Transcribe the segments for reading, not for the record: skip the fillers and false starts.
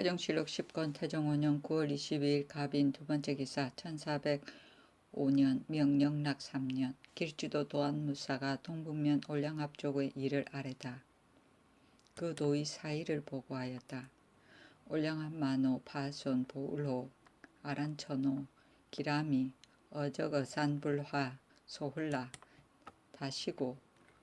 태종실록 10권 태종 5년 9월 22일 갑인 두 번째 기사 1405년 명령락 3년 길주도 도안무사가 동북면 올량합 쪽의 일을 아뢰다. 그 도의 사의를 보고하였다. 올량합 만호 파손 보울호 아란천호 기라미 어적어산불화 소홀라 다시고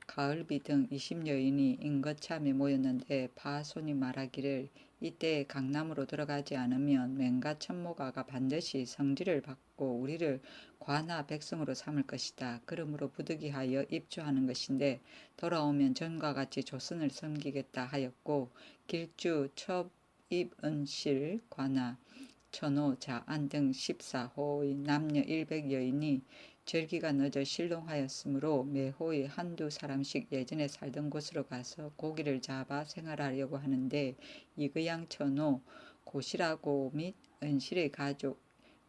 가을비 등 20여인이 인거참에 모였는데 파손이 말하기를 이때에 강남으로 들어가지 않으면 맹가 천모가가 반드시 성지를 받고 우리를 관하 백성으로 삼을 것이다. 그러므로 부득이하여 입주하는 것인데 돌아오면 전과 같이 조선을 섬기겠다 하였고 길주 첩입은실 관하 천호 자안 등 14호의 남녀 100여인이 절기가 늦어 실롱하였으므로 매호의 한두 사람씩 예전에 살던 곳으로 가서 고기를 잡아 생활하려고 하는데 이그양 천호 고시라고 및 은실의 가족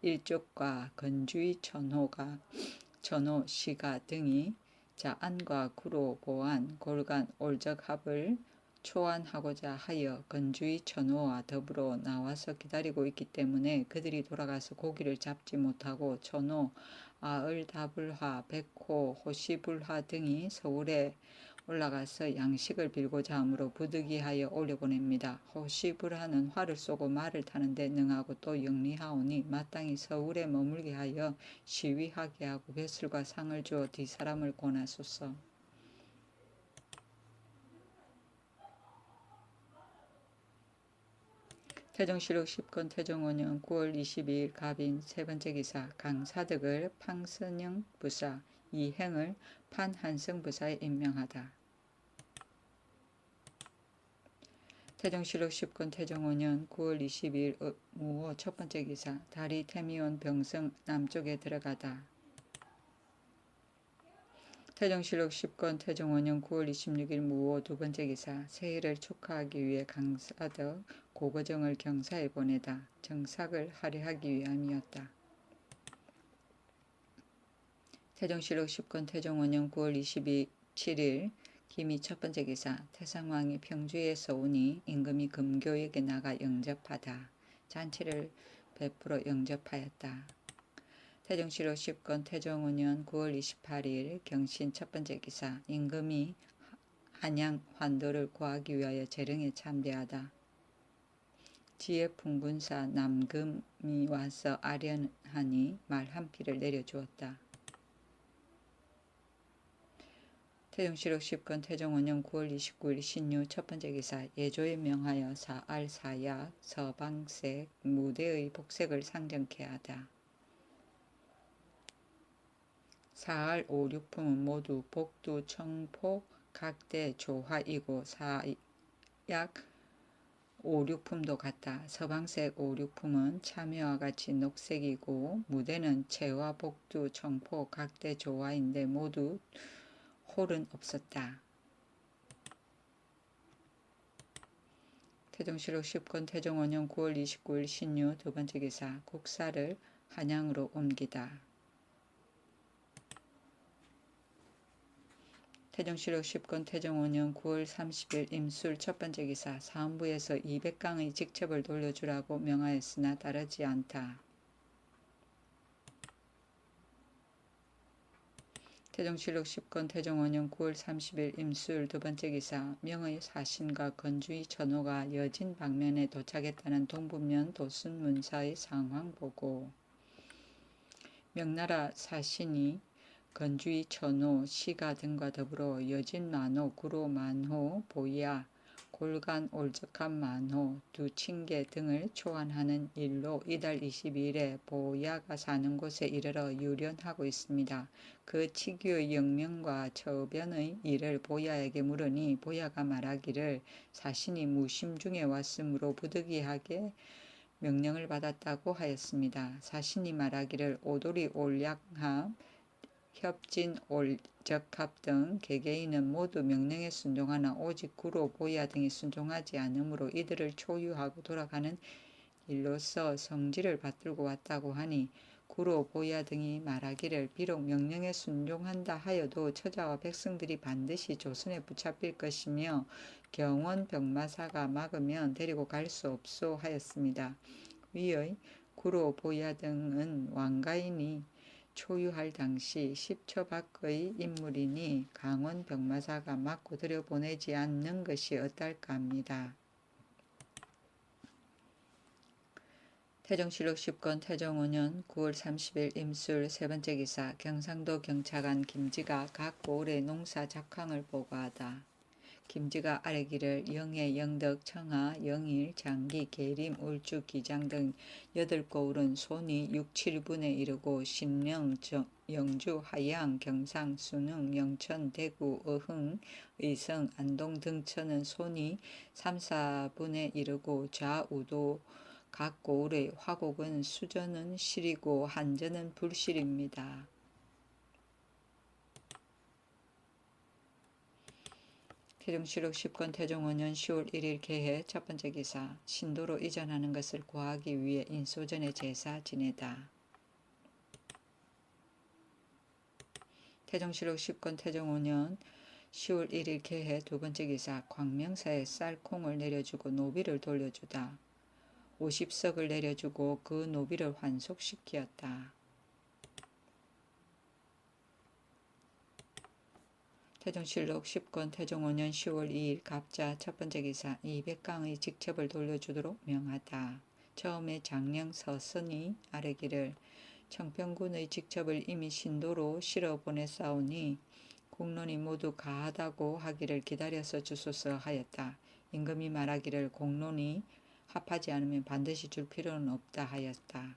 일족과 건주의 천호 시가 등이 자안과 구로 보안 골간 올적합을 초안하고자 하여 건주의 천호와 더불어 나와서 기다리고 있기 때문에 그들이 돌아가서 고기를 잡지 못하고 천호, 아을다불화, 백호, 호시불화 등이 서울에 올라가서 양식을 빌고자 하므로 부득이하여 올려보냅니다. 호시불화는 활을 쏘고 말을 타는데 능하고 또 영리하오니 마땅히 서울에 머물게 하여 시위하게 하고 벼슬과 상을 주어 뒷사람을 권하소서. 태종실록 10권 태종 5년 9월 22일 갑인 세 번째 기사 강사득을 팡선영 부사 이행을 판한성 부사에 임명하다. 태종실록 10권 태종 5년 9월 22일 무호 첫 번째 기사 다리 태미온 병성 남쪽에 들어가다. 태종실록 10권 태종 5년 9월 26일 무호 두 번째 기사 새해를 축하하기 위해 강사득 고거정을 경사에 보내다. 정삭을 할애하기 위함이었다. 태종실록 10권 태종 5년 9월 27일 김이 첫 번째 기사 태상왕이 평주에서 오니 임금이 금교에게 나가 영접하다. 잔치를 베풀어 영접하였다. 태종실록 10권 태종 5년 9월 28일 경신 첫 번째 기사 임금이 한양 환도를 구하기 위하여 재릉에 참배하다. 지혜풍군사 남금이 와서 아련하니 말 한 피를 내려주었다. 태종실록 10권 태종 5년 9월 29일 신유 첫 번째 기사 예조에 명하여 사알사약 서방색 무대의 복색을 상정케 하다. 사알 5, 6품은 모두 복두, 청포, 각대, 조화이고 사약 5, 6품도 같다. 서방색 5, 6품은 참외와 같이 녹색이고 무대는 채와 복두, 청포, 각대, 조화인데 모두 홀은 없었다. 태종실록 10권 태종 5년 9월 29일 신유 두 번째 기사 국사를 한양으로 옮기다. 태종실록 10권 태종 5년 9월 30일 임술 첫 번째 기사 사헌부에서 200강의 직첩을 돌려주라고 명하였으나 따르지 않다. 태종실록 10권 태종 5년 9월 30일 임술 두 번째 기사 명의 사신과 건주의 천호가 여진 방면에 도착했다는 동북면 도순 문사의 상황 보고 명나라 사신이 건주의 천호, 시가 등과 더불어 여진 만호, 구로 만호, 보야, 골간 올적합 만호, 두친계 등을 초안하는 일로 이달 22일에 보야가 사는 곳에 이르러 유련하고 있습니다. 그 치규의 영명과 처변의 일을 보야에게 물으니 보야가 말하기를 사신이 무심 중에 왔으므로 부득이하게 명령을 받았다고 하였습니다. 사신이 말하기를 오도리 올약합 협진 올적합 등 개개인은 모두 명령에 순종하나 오직 구로 보야 등이 순종하지 않으므로 이들을 초유하고 돌아가는 일로서 성지를 받들고 왔다고 하니 구로 보야 등이 말하기를 비록 명령에 순종한다 하여도 처자와 백성들이 반드시 조선에 붙잡힐 것이며 경원 병마사가 막으면 데리고 갈 수 없소 하였습니다. 위의 구로 보야 등은 왕가인이 초유할 당시 10초 밖의 인물이니 강원 병마사가 막고 들여보내지 않는 것이 어떨까 합니다. 태종실록 10권 태종 5년 9월 30일 임술 세번째 기사 경상도 경차관 김지가 각 고을의 농사 작황을 보고하다. 김지가 아래기를 영해, 영덕, 청하, 영일, 장기, 계림, 울주, 기장 등 8고을은 손이 6, 7분에 이르고 신령, 영주, 하양, 경상, 순흥, 영천, 대구, 어흥, 의성, 안동 등천은 손이 3, 4분에 이르고 좌우도 각 고을의 화곡은 수전은 실이고 한전은 불실입니다. 태종실록 10권 태종 5년 10월 1일 개해 첫번째 기사 신도로 이전하는 것을 구하기 위해 인소전에 제사 지내다. 태종실록 10권 태종 5년 10월 1일 개해 두번째 기사 광명사에 쌀 콩을 내려주고 노비를 돌려주다. 50석을 내려주고 그 노비를 환속시키었다. 태종실록 10권 태종 5년 10월 2일 갑자 첫번째 기사 200강의 직첩을 돌려주도록 명하다. 처음에 장령 서선이 아래기를 청평군의 직첩을 이미 신도로 실어 보냈사오니 공론이 모두 가하다고 하기를 기다려서 주소서 하였다. 임금이 말하기를 공론이 합하지 않으면 반드시 줄 필요는 없다 하였다.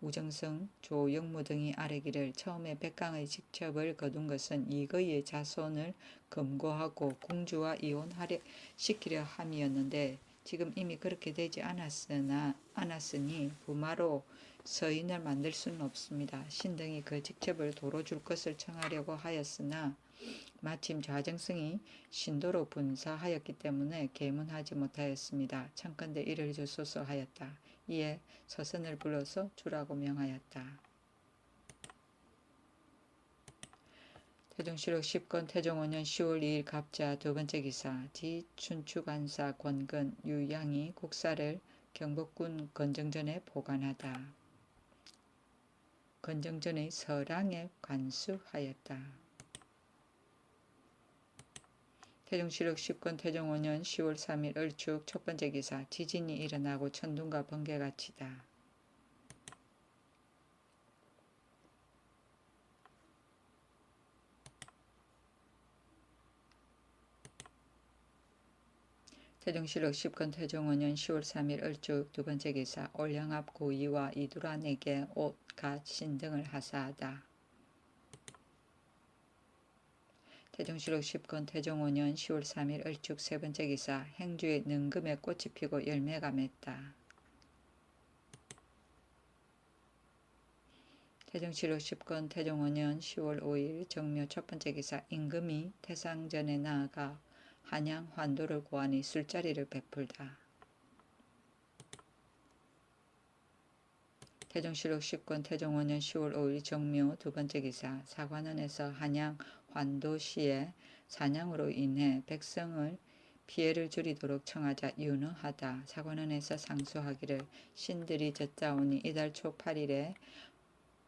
우정성, 조영무 등이 아래기를 처음에 백강의 직첩을 거둔 것은 이거의 자손을 검거하고 공주와 이혼하려 시키려 함이었는데 지금 이미 그렇게 되지 않았으니 부마로 서인을 만들 수는 없습니다. 신등이 그 직첩을 도로 줄 것을 청하려고 하였으나 마침 좌정성이 신도로 분사하였기 때문에 계문하지 못하였습니다. 청컨대 이를 주소서 하였다. 이에 서선을 불러서 주라고 명하였다. 태종실록 10권 태종 5년 10월 2일 갑자 두번째 기사 지춘추관사 권근 유양이 국사를 경복군 건정전에 보관하다. 건정전의 서랑에 관수하였다. 태종실록 10권 태종 5년 10월 3일 을축 첫번째 기사 지진이 일어나고 천둥과 번개가 치다. 태종실록 10권 태종 5년 10월 3일 을축 두번째 기사 올량압 고이와 이두란에게 옷, 갓, 신 등을 하사하다. 태종실록 10권 태종 5년 10월 3일 을축 세번째 기사 행주에 능금에 꽃이 피고 열매가 맺다. 태종실록 10권 태종 5년 10월 5일 정묘 첫번째 기사 임금이 태상전에 나아가 한양 환도를 고하니 술자리를 베풀다. 태종실록 10권 태종 5년 10월 5일 정묘 두번째 기사 사관원에서 한양 환도시에 사냥으로 인해 백성을 피해를 줄이도록 청하자 윤허하다. 사관원에서 상소하기를 신들이 젖자오니 이달 초 8일에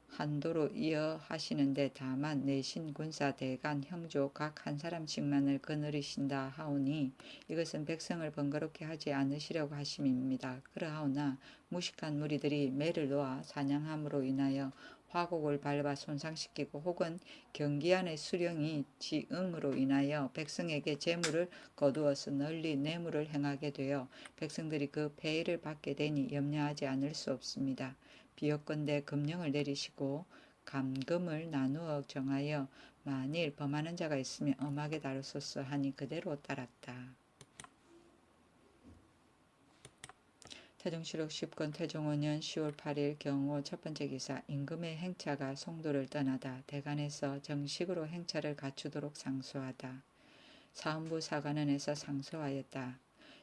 한도로 이어하시는데 다만 내신 군사 대간 형조 각 한 사람씩만을 거느리신다 하오니 이것은 백성을 번거롭게 하지 않으시려고 하심입니다. 그러하오나 무식한 무리들이 매를 놓아 사냥함으로 인하여 화곡을 밟아 손상시키고 혹은 경기안의 수령이 지응으로 인하여 백성에게 재물을 거두어서 널리 뇌물을 행하게 되어 백성들이 그 폐해를 받게 되니 염려하지 않을 수 없습니다. 비어건대 금령을 내리시고 감금을 나누어 정하여 만일 범하는 자가 있으면 엄하게 다루소서 하니 그대로 따랐다. 태종실록 10권 태종 5년 10월 8일 경호 첫번째 기사 임금의 행차가 송도를 떠나다 대간에서 정식으로 행차를 갖추도록 상소하다. 사헌부 사관원에서 상소하였다.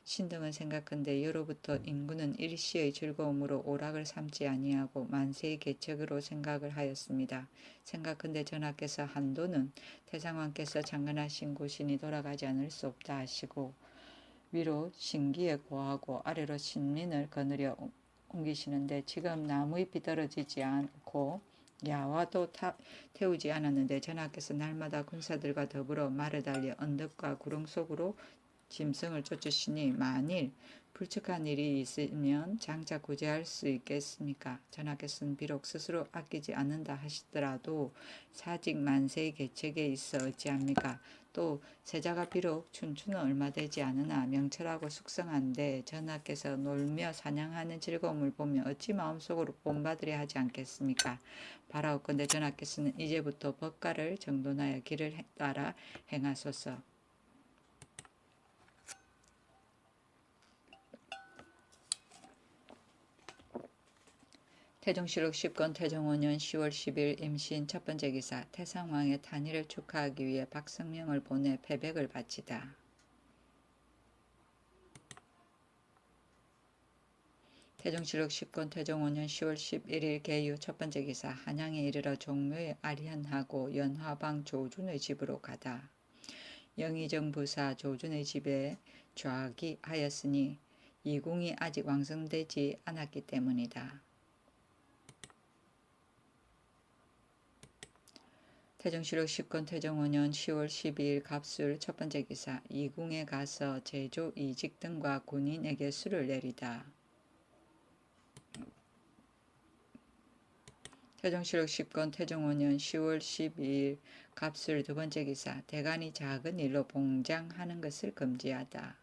신등은 생각한데 여로부터 인구는 일시의 즐거움으로 오락을 삼지 아니하고 만세의 계책으로 생각을 하였습니다. 생각한데 전하께서 한도는 태상왕께서 창건하신 곳이니 돌아가지 않을 수 없다 하시고 위로 신기에 고하고 아래로 신민을 거느려 옮기시는데 지금 나무잎이 떨어지지 않고 야와도 태우지 않았는데 전하께서 날마다 군사들과 더불어 말을 달려 언덕과 구릉 속으로 짐승을 쫓으시니 만일 불측한 일이 있으면 장차 구제할 수 있겠습니까? 전하께서는 비록 스스로 아끼지 않는다 하시더라도 사직 만세의 계책에 있어 어찌합니까? 또 세자가 비록 춘추는 얼마 되지 않으나 명철하고 숙성한데 전하께서 놀며 사냥하는 즐거움을 보며 어찌 마음속으로 본받으려 하지 않겠습니까? 바라옵건대 전하께서는 이제부터 법가를 정돈하여 길을 따라 행하소서. 태종실록 10권 태종 5년 10월 10일 임신 첫 번째 기사 태상왕의 탄일을 축하하기 위해 박성명을 보내 패백을 바치다. 태종실록 10권 태종 5년 10월 11일 개유 첫 번째 기사 한양에 이르러 종묘에 아리한하고 연화방 조준의 집으로 가다. 영의정 부사 조준의 집에 좌기하였으니 이궁이 아직 왕성되지 않았기 때문이다. 태종실록 10권 태종 5년 10월 12일 갑술 첫 번째 기사 이궁에 가서 제조 이직 등과 군인에게 수를 내리다. 태종실록 10권 태종 5년 10월 12일 갑술 두 번째 기사 대간이 작은 일로 봉장하는 것을 금지하다.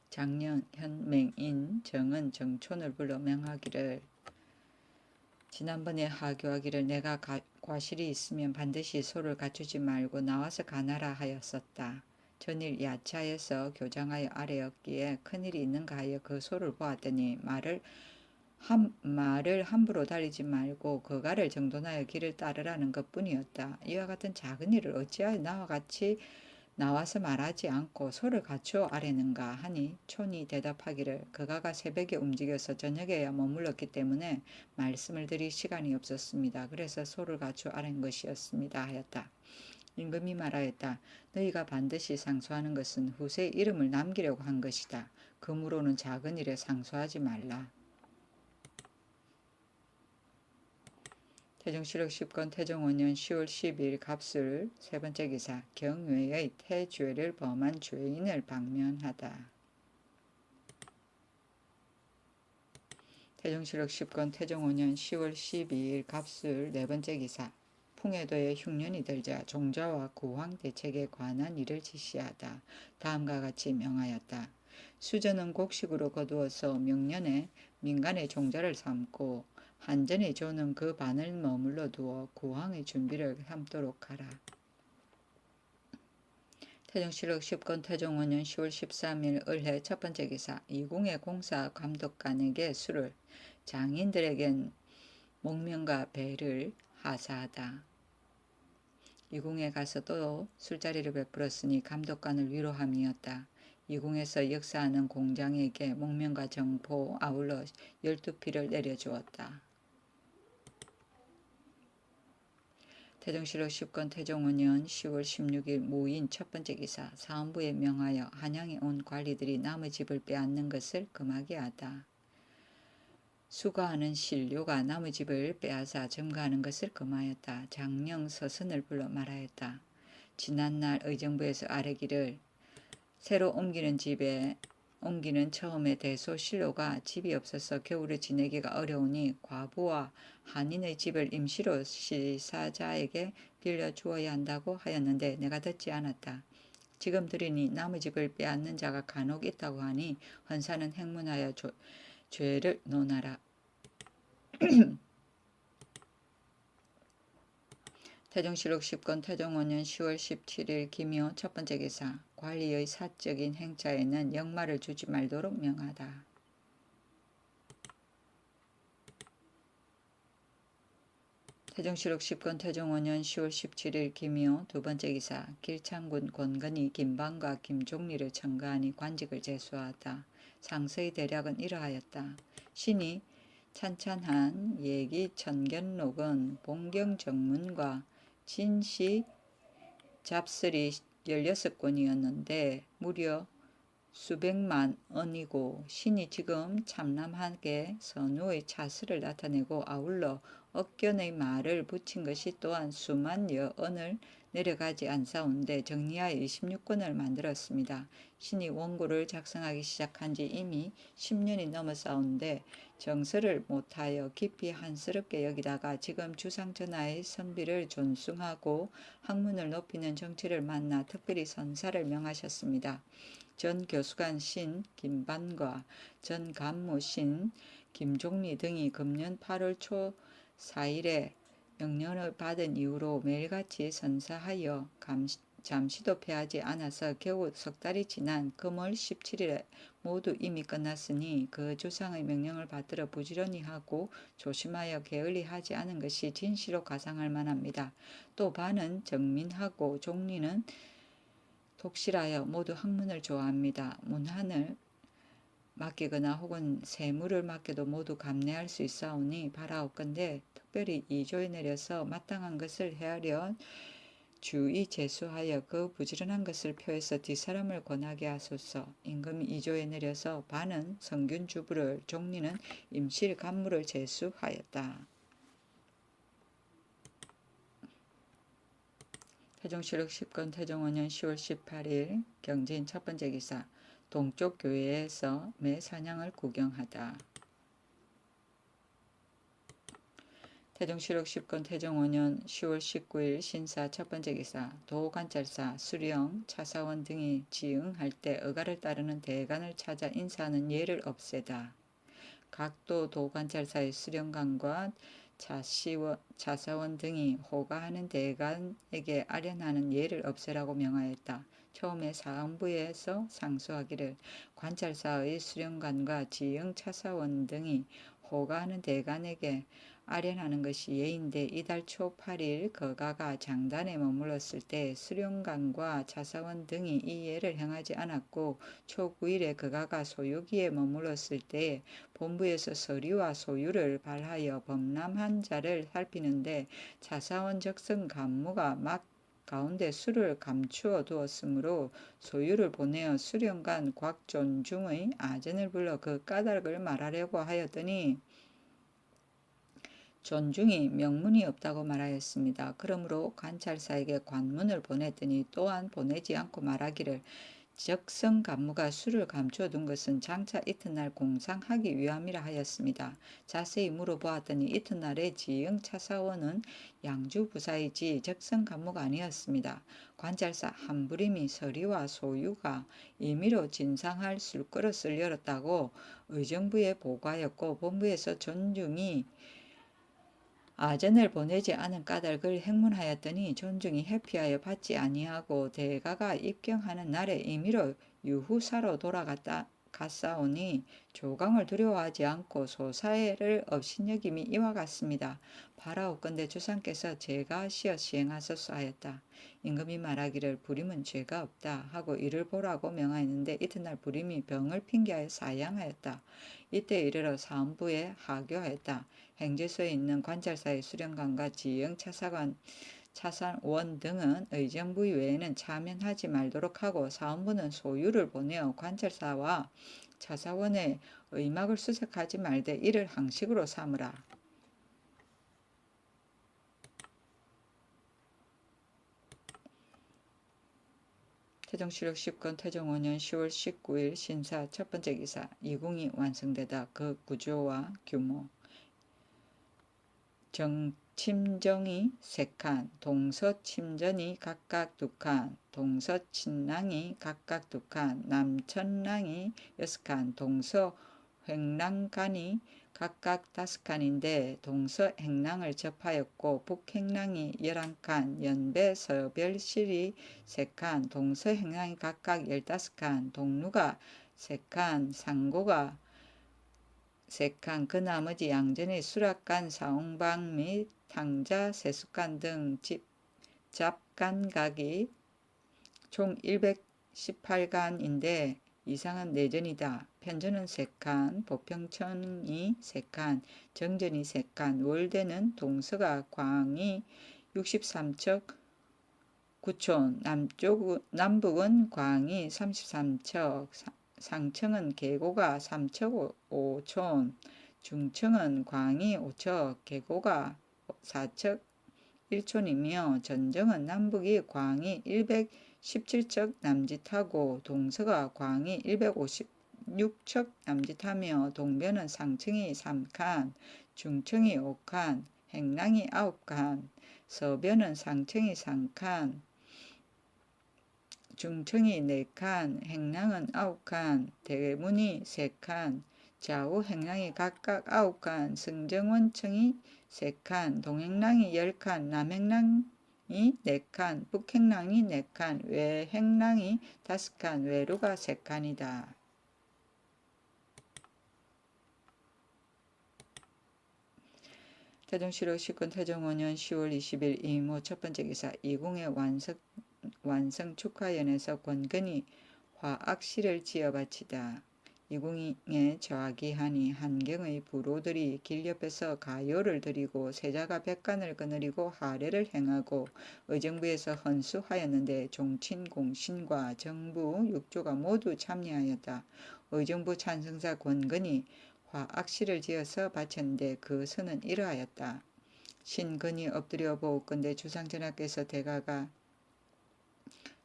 장년 현맹인 정은 정촌을 불러 명하기를 지난번에 하교하기를 내가 과실이 있으면 반드시 소를 갖추지 말고 나와서 가나라 하였었다. 전일 야차에서 교장하여 아래였기에 큰일이 있는가 하여 그 소를 보았더니 말을 함부로 다리지 말고 거가를 정돈하여 길을 따르라는 것뿐이었다. 이와 같은 작은 일을 어찌하여 나와 같이 나와서 말하지 않고 소를 갖추어 아래는가 하니 촌이 대답하기를 거가가 새벽에 움직여서 저녁에야 머물렀기 때문에 말씀을 드릴 시간이 없었습니다. 그래서 소를 갖추어 아랜 것이었습니다 하였다. 임금이 말하였다. 너희가 반드시 상소하는 것은 후세의 이름을 남기려고 한 것이다. 그러므로는 작은 일에 상소하지 말라. 태종실록 10권 태종 5년 10월 10일 갑술 세 번째 기사 경외의 태죄를 범한 죄인을 방면하다. 태종실록 10권 태종 5년 10월 12일 갑술 네 번째 기사 풍해도에 흉년이 들자 종자와 구황 대책에 관한 일을 지시하다. 다음과 같이 명하였다. 수전은 곡식으로 거두어서 명년에 민간의 종자를 삼고 한전의 조는 그 반을 머물러 두어 구황의 준비를 삼도록 하라. 태종실록 10권 태종 5년 10월 13일 을해 첫 번째 기사 이궁의 공사 감독관에게 수를 장인들에겐 목명과 배를 하사하다. 이궁에 가서 또 술자리를 베풀었으니 감독관을 위로함이었다. 이궁에서 역사하는 공장에게 목명과 정포 아울러 12피를 내려주었다. 태종실록 10권 태종 5년 10월 16일 무인 첫 번째 기사 사헌부에 명하여 한양에 온 관리들이 남의 집을 빼앗는 것을 금하게 하다. 수거하는 신료가 남의 집을 빼앗아 점거하는 것을 금하였다. 장령 서선을 불러 말하였다. 지난날 의정부에서 아뢰기를 새로 옮기는 집에 옮기는 처음에 대소 신료가 집이 없어서 겨울에 지내기가 어려우니 과부와 한인의 집을 임시로 시사자에게 빌려주어야 한다고 하였는데 내가 듣지 않았다. 지금 들으니 남의 집을 빼앗는 자가 간혹 있다고 하니 헌사는 행문하여 죄를 논하라. 태종실록 10권 태종 5년 10월 17일 기묘 첫 번째 기사 관리의 사적인 행차에는 역마를 주지 말도록 명하다. 태종실록 10권 태종 5년 10월 17일 김효 두 번째 기사 길창군 권건이 김반과 김종리를 청가하니 관직을 제수하다. 상서의 대략은 이러하였다. 신이 찬찬한 얘기 천견록은 봉경정문과 진시 잡설이 16권이었는데 무려 수백만 원이고 신이 지금 참남하게 선우의 차스를 나타내고 아울러 억견의 말을 붙인 것이 또한 수만여 원을 내려가지 않사온데 정리하여 26권을 만들었습니다. 신이 원고를 작성하기 시작한 지 이미 10년이 넘어사온데 정서를 못하여 깊이 한스럽게 여기다가 지금 주상전하의 선비를 존숭하고 학문을 높이는 정치를 만나 특별히 선사를 명하셨습니다. 전 교수관 신 김반과 전 간무 신 김종리 등이 금년 8월 초 4일에 명령을 받은 이후로 매일같이 선사하여 잠시도 패하지 않아서 겨우 석 달이 지난 금월 17일에 모두 이미 끝났으니 그 조상의 명령을 받들어 부지런히 하고 조심하여 게을리하지 않은 것이 진시로 가상할 만합니다. 또 반은 정민하고 종리는 독실하여 모두 학문을 좋아합니다. 문한을 맡기거나 혹은 세무를 맡겨도 모두 감내할 수 있사오니 바라옵건대 특별히 이조에 내려서 마땅한 것을 헤아려 주의 제수하여 그 부지런한 것을 표해서 뒷사람을 권하게 하소서. 임금이 이조에 내려서 반은 성균 주부를 종리는 임실 간무를 제수하였다. 태종실록 10권 태종 5년 10월 18일 경진 첫 번째 기사 동쪽 교회에서 매 사냥을 구경하다. 태종실록 10권 태종 5년 10월 19일 신사 첫 번째 기사 도관찰사, 수령, 차사원 등이 지응할 때 의가를 따르는 대간을 찾아 인사하는 예를 없애다. 각도 도관찰사의 수령관과 차사원 등이 호가하는 대간에게 아련하는 예를 없애라고 명하였다. 처음에 사헌부에서 상소하기를 관찰사의 수령관과 지영 차사원 등이 호가하는 대간에게 아련하는 것이 예인데 이달 초 8일 거가가 장단에 머물렀을 때 수령관과 차사원 등이 이 예를 행하지 않았고 초 9일에 거가가 소유기에 머물렀을 때에 본부에서 서리와 소유를 발하여 범람한 자를 살피는데 차사원 적성 간무가 막 가운데 술을 감추어 두었으므로 소유를 보내어 수령관 곽존중의 아전을 불러 그 까닭을 말하려고 하였더니 존중이 명문이 없다고 말하였습니다. 그러므로 관찰사에게 관문을 보냈더니 또한 보내지 않고 말하기를 적성 간무가 술을 감추어 둔 것은 장차 이튿날 공상하기 위함이라 하였습니다. 자세히 물어보았더니 이튿날에 지영 차사원은 양주부사이지 적성 간무가 아니었습니다. 관찰사 한부림이 서리와 소유가 임의로 진상할 술그릇을 열었다고 의정부에 보고하였고 본부에서 존중이 아전을 보내지 않은 까닭을 행문하였더니 존중이 회피하여 받지 아니하고 대가가 입경하는 날에 임의로 유후사로 갔사오니 조강을 두려워하지 않고 소사를 업신여김이 이와 같습니다. 바라옵건대 주상께서 죄가 시어 시행하소서 하였다. 임금이 말하기를 부림은 죄가 없다 하고 이를 보라고 명하였는데 이튿날 부림이 병을 핑계하여 사양하였다. 이때 이르러 사헌부에 하교하였다. 행제소에 있는 관찰사의 수령관과 지영 차사원 등은 의정부 외에는 참여하지 말도록 하고 사헌부는 소유를 보내어 관찰사와 차사원의 의막을 수색하지 말되 이를 항식으로 삼으라. 태종실록 10권 태종 5년 10월 19일 신사 첫 번째 기사 이궁이 완성되다. 그 구조와 규모 침정이 3칸, 동서침전이 각각 2칸, 동서친랑이 각각 2칸, 남천랑이 6칸, 동서횡랑간이 각각 5칸인데 동서행랑을 접하였고 북행랑이 11칸, 연배서별실이 3칸, 동서행랑이 각각 15칸, 동루가 3칸, 상고가 세칸, 그 나머지 양전의 수락간, 사홍방 및 탕자, 세숫간 등 잡간각이 총 118간인데 이상은 내전이다. 편전은 3칸, 보평천이 3칸, 정전이 3칸, 월대는 동서가 광이 63척 9촌, 남북은 광이 33척, 상청은 계고가 3척 5촌, 중청은 광이 5척, 계고가 4척 1촌이며 전정은 남북이 광이 117척 남짓하고 동서가 광이 156척 남짓하며 동변은 상청이 3칸, 중청이 5칸, 행랑이 9칸, 서변은 상청이 3칸, 중청이 4칸, 행랑은 9칸, 대문이 3칸, 좌우 행랑이 각각 9칸, 승정원청이 3칸, 동행랑이 10칸, 남행랑이 4칸, 북행랑이 4칸, 외행랑이 5칸, 외루가 3칸이다. 태종실록 19년 태종 5년 10월 20일 이모 첫번째 기사 이궁의 완성 축하연에서 권근이 화악시를 지어 바치다. 이궁에 저하기 하니 한경의 부로들이 길 옆에서 가요를 드리고 세자가 백간을 거느리고 하례를 행하고 의정부에서 헌수하였는데 종친 공신과 정부 육조가 모두 참여하였다. 의정부 찬성사 권근이 화악시를 지어서 바쳤는데 그 선은 이러하였다. 신근이 엎드려 보옵건대 주상전하께서 대가가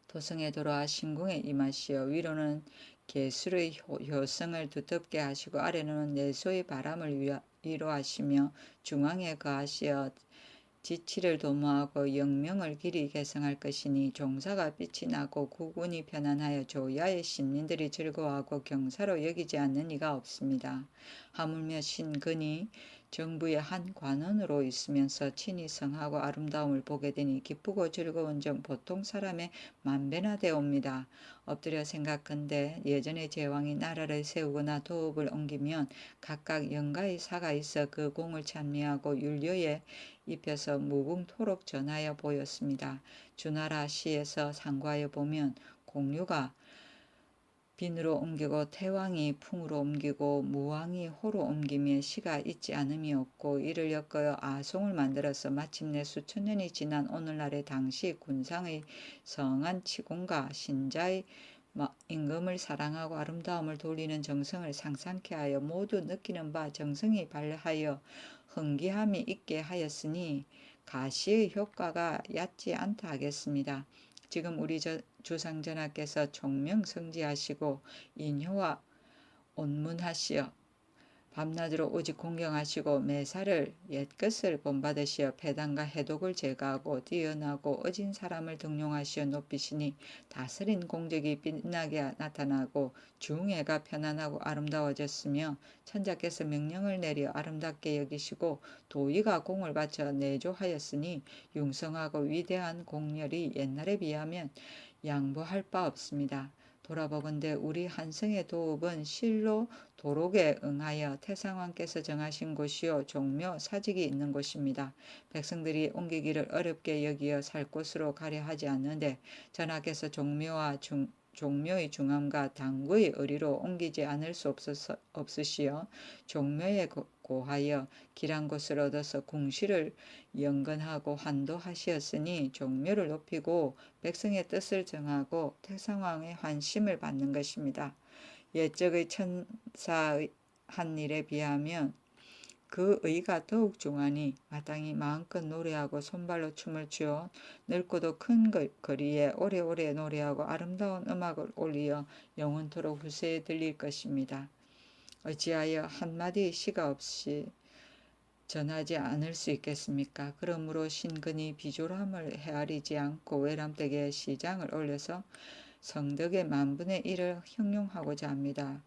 도성에 돌아와 신궁에 임하시어 위로는 계술의 효성을 두텁게 하시고 아래로는 내소의 바람을 위로하시며 중앙에 거하시어 지치를 도모하고 영명을 길이 개성할 것이니 종사가 빛이 나고 국운이 편안하여 조야의 신민들이 즐거워하고 경사로 여기지 않는 이가 없습니다. 하물며 신근이 정부의 한 관원으로 있으면서 친히 성하고 아름다움을 보게 되니 기쁘고 즐거운 점 보통 사람의 만배나 되옵니다. 엎드려 생각컨대 예전에 제왕이 나라를 세우거나 도읍을 옮기면 각각 영가의 사가 있어 그 공을 찬미하고 율료에 입혀서 무궁토록 전하여 보였습니다. 주나라 시에서 상고하여 보면 공류가 빈으로 옮기고 태왕이 풍으로 옮기고 무왕이 호로 옮김에 시가 있지 않음이 없고 이를 엮어 아송을 만들어서 마침내 수천 년이 지난 오늘날에 당시 군상의 성한 치공과 신자의 임금을 사랑하고 아름다움을 돌리는 정성을 상상케 하여 모두 느끼는 바 정성이 발하여 흥기함이 있게 하였으니 가시의 효과가 얕지 않다 하겠습니다. 지금 우리 주상전하께서 총명성지하시고 인효와 온문하시어 밤낮으로 오직 공경하시고 매사를 옛것을 본받으시어 패단과 해독을 제거하고 뛰어나고 어진 사람을 등용하시어 높이시니 다스린 공적이 빛나게 나타나고 중해가 편안하고 아름다워졌으며 천자께서 명령을 내려 아름답게 여기시고 도의가 공을 바쳐 내조하였으니 융성하고 위대한 공렬이 옛날에 비하면 양보할 바 없습니다. 돌아보건대 우리 한성의 도읍은 실로 도록에 응하여 태상왕께서 정하신 곳이요 종묘 사직이 있는 곳입니다. 백성들이 옮기기를 어렵게 여기어 살 곳으로 가려 하지 않는데 전하께서 종묘의 중함과 당구의 의리로 옮기지 않을 수 없으시어 종묘에 고하여 길한 곳을 얻어서 궁시를 영건하고 환도하시었으니 종묘를 높이고 백성의 뜻을 정하고 태상왕의 환심을 받는 것입니다. 옛적의 천사의 한 일에 비하면 그 의가 더욱 중하니 마땅히 마음껏 노래하고 손발로 춤을 추어 넓고도 큰 거리에 오래오래 노래하고 아름다운 음악을 올리어 영원토록 후세에 들릴 것입니다. 어찌하여 한마디의 시가 없이 전하지 않을 수 있겠습니까? 그러므로 신근이 비졸함을 헤아리지 않고 외람되게 시장을 올려서 성덕의 만분의 1을 형용하고자 합니다.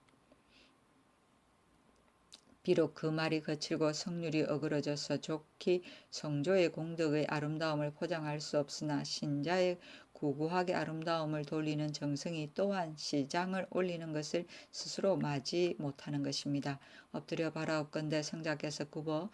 비록 그 말이 거칠고 성률이 어그러져서 좋기 성조의 공덕의 아름다움을 포장할 수 없으나 신자의 구구하게 아름다움을 돌리는 정성이 또한 시장을 올리는 것을 스스로 맞이 못하는 것입니다. 엎드려 바라옵건대 성자께서 굽어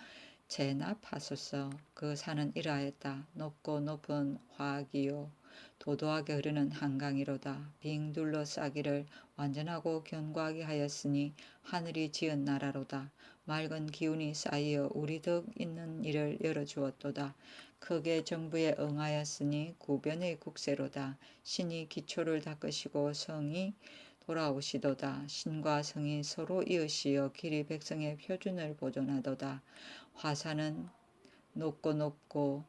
제납하소서. 그 산은 이러하였다. 높고 높은 화기요 도도하게 흐르는 한강이로다. 빙 둘러싸기를 완전하고 견고하게 하였으니 하늘이 지은 나라로다. 맑은 기운이 쌓여 우리 덕 있는 일을 열어주었도다. 크게 정부에 응하였으니 구변의 국세로다. 신이 기초를 닦으시고 성이 돌아오시도다. 신과 성이 서로 이으시어 길이 백성의 표준을 보존하도다. 화산은 높고 높고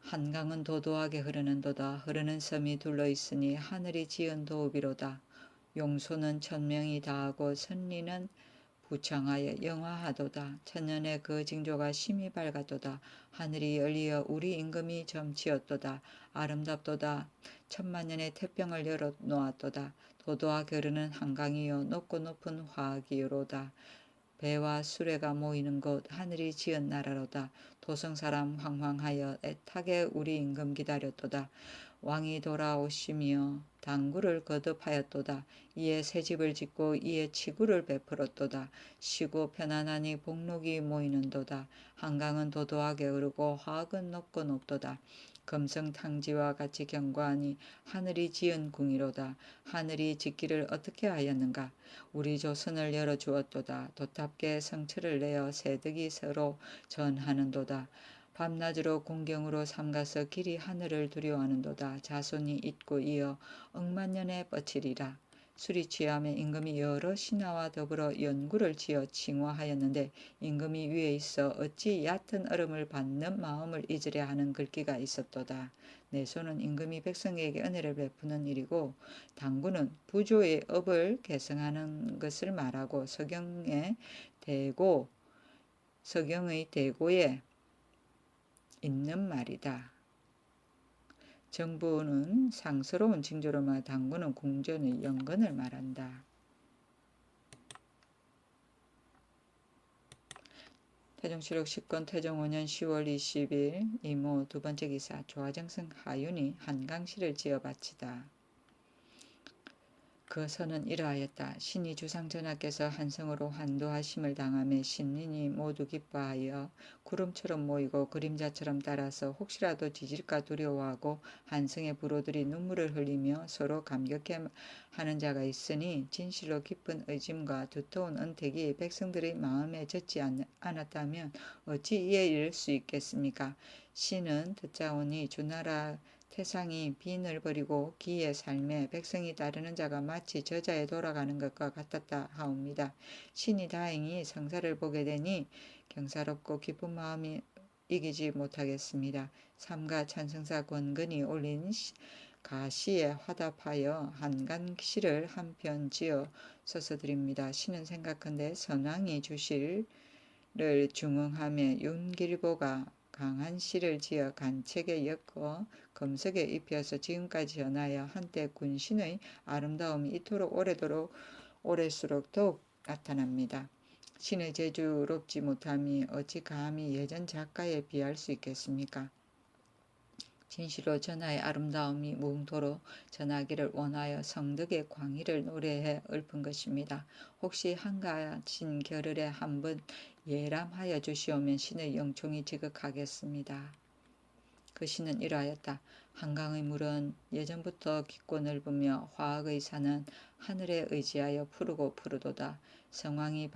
한강은 도도하게 흐르는도다. 흐르는 섬이 둘러있으니 하늘이 지은 도읍이로다. 용소는 천명이 다하고 선리는 부창하여 영화하도다. 천년의 그 징조가 심히 밝았도다. 하늘이 열리어 우리 임금이 점치었도다. 아름답도다. 천만년의 태평을 열어놓았도다. 도도하게 흐르는 한강이요 높고 높은 화기로다. 배와 수레가 모이는 곳 하늘이 지은 나라로다. 도성사람 황황하여 애타게 우리 임금 기다렸도다. 왕이 돌아오시며 당구를 거듭하였도다. 이에 새집을 짓고 이에 치구를 베풀었도다. 쉬고 편안하니 복록이 모이는도다. 한강은 도도하게 흐르고 화학은 높고 높도다. 금성탕지와 같이 견고하니 하늘이 지은 궁이로다. 하늘이 짓기를 어떻게 하였는가? 우리 조선을 열어주었도다. 도탑계 성처를 내어 새득이 서로 전하는도다. 밤낮으로 공경으로 삼가서 길이 하늘을 두려워하는도다. 자손이 잇고 이어 억만년에 뻗치리라. 술이 취하며 임금이 여러 신하와 더불어 연구를 지어 칭화하였는데 임금이 위에 있어 어찌 얕은 얼음을 받는 마음을 잊으려 하는 글귀가 있었도다. 내 손은 임금이 백성에게 은혜를 베푸는 일이고 당구는 부조의 업을 계승하는 것을 말하고 서경의 대고에 있는 말이다. 정부는 상스러운 징조로 말 당구는 궁전의 영건을 말한다. 태종실록 10권 태종 5년 10월 20일 이모 두 번째 기사 조화정승 하윤이 한강시를 지어 바치다. 그 선은 이러하였다. 신이 주상 전하께서 한성으로 환도하심을 당하며 신민이 모두 기뻐하여 구름처럼 모이고 그림자처럼 따라서 혹시라도 지질까 두려워하고 한성의 부로들이 눈물을 흘리며 서로 감격해 하는 자가 있으니 진실로 깊은 의짐과 두터운 은택이 백성들의 마음에 젖지 않았다면 어찌 이에 이를 수 있겠습니까? 신은 듣자오니 주나라 태상이 빈을 버리고 기의 삶에 백성이 따르는 자가 마치 저자에 돌아가는 것과 같았다 하옵니다. 신이 다행히 성사를 보게 되니 경사롭고 기쁜 마음이 이기지 못하겠습니다. 삼가 찬성사 권근이 올린 가시에 화답하여 한강시를 한 편 지어 써서 드립니다. 신은 생각한데 선왕이 주실을 중응하며 윤길보가 강한 시를 지어 간책에 엮어 금석에 입혀서 지금까지 전하여 한때 군신의 아름다움이 이토록 오래수록 더욱 나타납니다. 신의 재주롭지 못함이 어찌 감히 예전 작가에 비할 수 있겠습니까? 진시로 전하의 아름다움이 무궁토로 전하기를 원하여 성덕의 광희를 노래해 읊은 것입니다. 혹시 한가진 겨를에 한번 예람하여 주시오면 신의 영총이 지극하겠습니다. 그 시는 이러하였다. 한강의 물은 예전부터 깊고 넓으며 화학의 산은 하늘에 의지하여 푸르고 푸르도다. 성왕이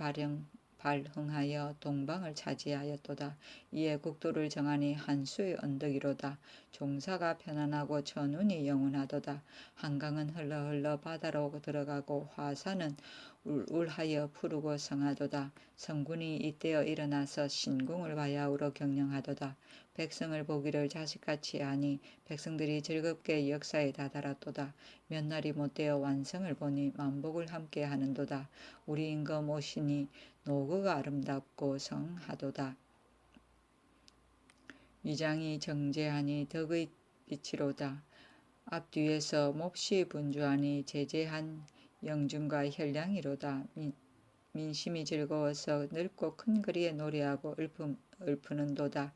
발흥하여 동방을 차지하였도다. 이에 국도를 정하니 한수의 언덕이로다. 종사가 편안하고 천운이 영원하도다. 한강은 흘러 바다로 들어가고 화산은 울울하여 푸르고 성하도다. 성군이 이때어 일어나서 신궁을 바야흐로 경영하도다. 백성을 보기를 자식같이 하니 백성들이 즐겁게 역사에 다다랐도다. 몇 날이 못되어 완성을 보니 만복을 함께 하는도다. 우리 임금 오시니 노고가 아름답고 성하도다. 위장이 정제하니 덕의 빛이로다. 앞뒤에서 몹시 분주하니 제재한 영준과 혈량이로다. 민심이 즐거워서 넓고 큰 거리에 노래하고 읊는도다.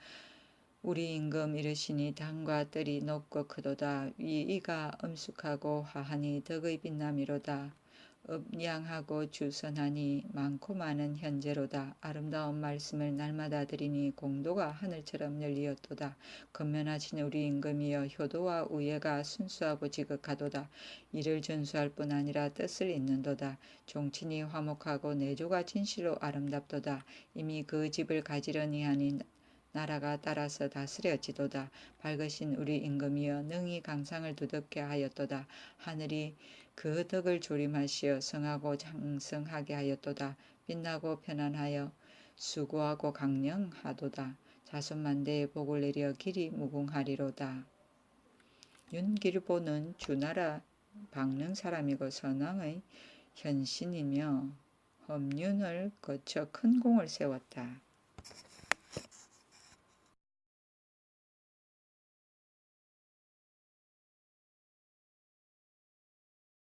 우리 임금 이르시니 땅과 뜰이 높고 크도다. 이가 엄숙하고 화하니 덕의 빛남이로다. 음양하고 주선하니 많고 많은 현재로다. 아름다운 말씀을 날마다 드리니 공도가 하늘처럼 열리었도다. 건면하신 우리 임금이여 효도와 우애가 순수하고 지극하도다. 이를 준수할 뿐 아니라 뜻을 잇는도다. 종친이 화목하고 내조가 진실로 아름답도다. 이미 그 집을 가지런히 하니 나라가 따라서 다스려지도다. 밝으신 우리 임금이여 능히 강상을 두텁게 하였도다. 하늘이 그 덕을 조림하시어 성하고 장성하게 하였도다. 빛나고 편안하여 수고하고 강령하도다. 자손만대의 복을 내려 길이 무궁하리로다. 윤길보는 주나라 박릉 사람이고 선왕의 현신이며 험륜을 거쳐 큰 공을 세웠다.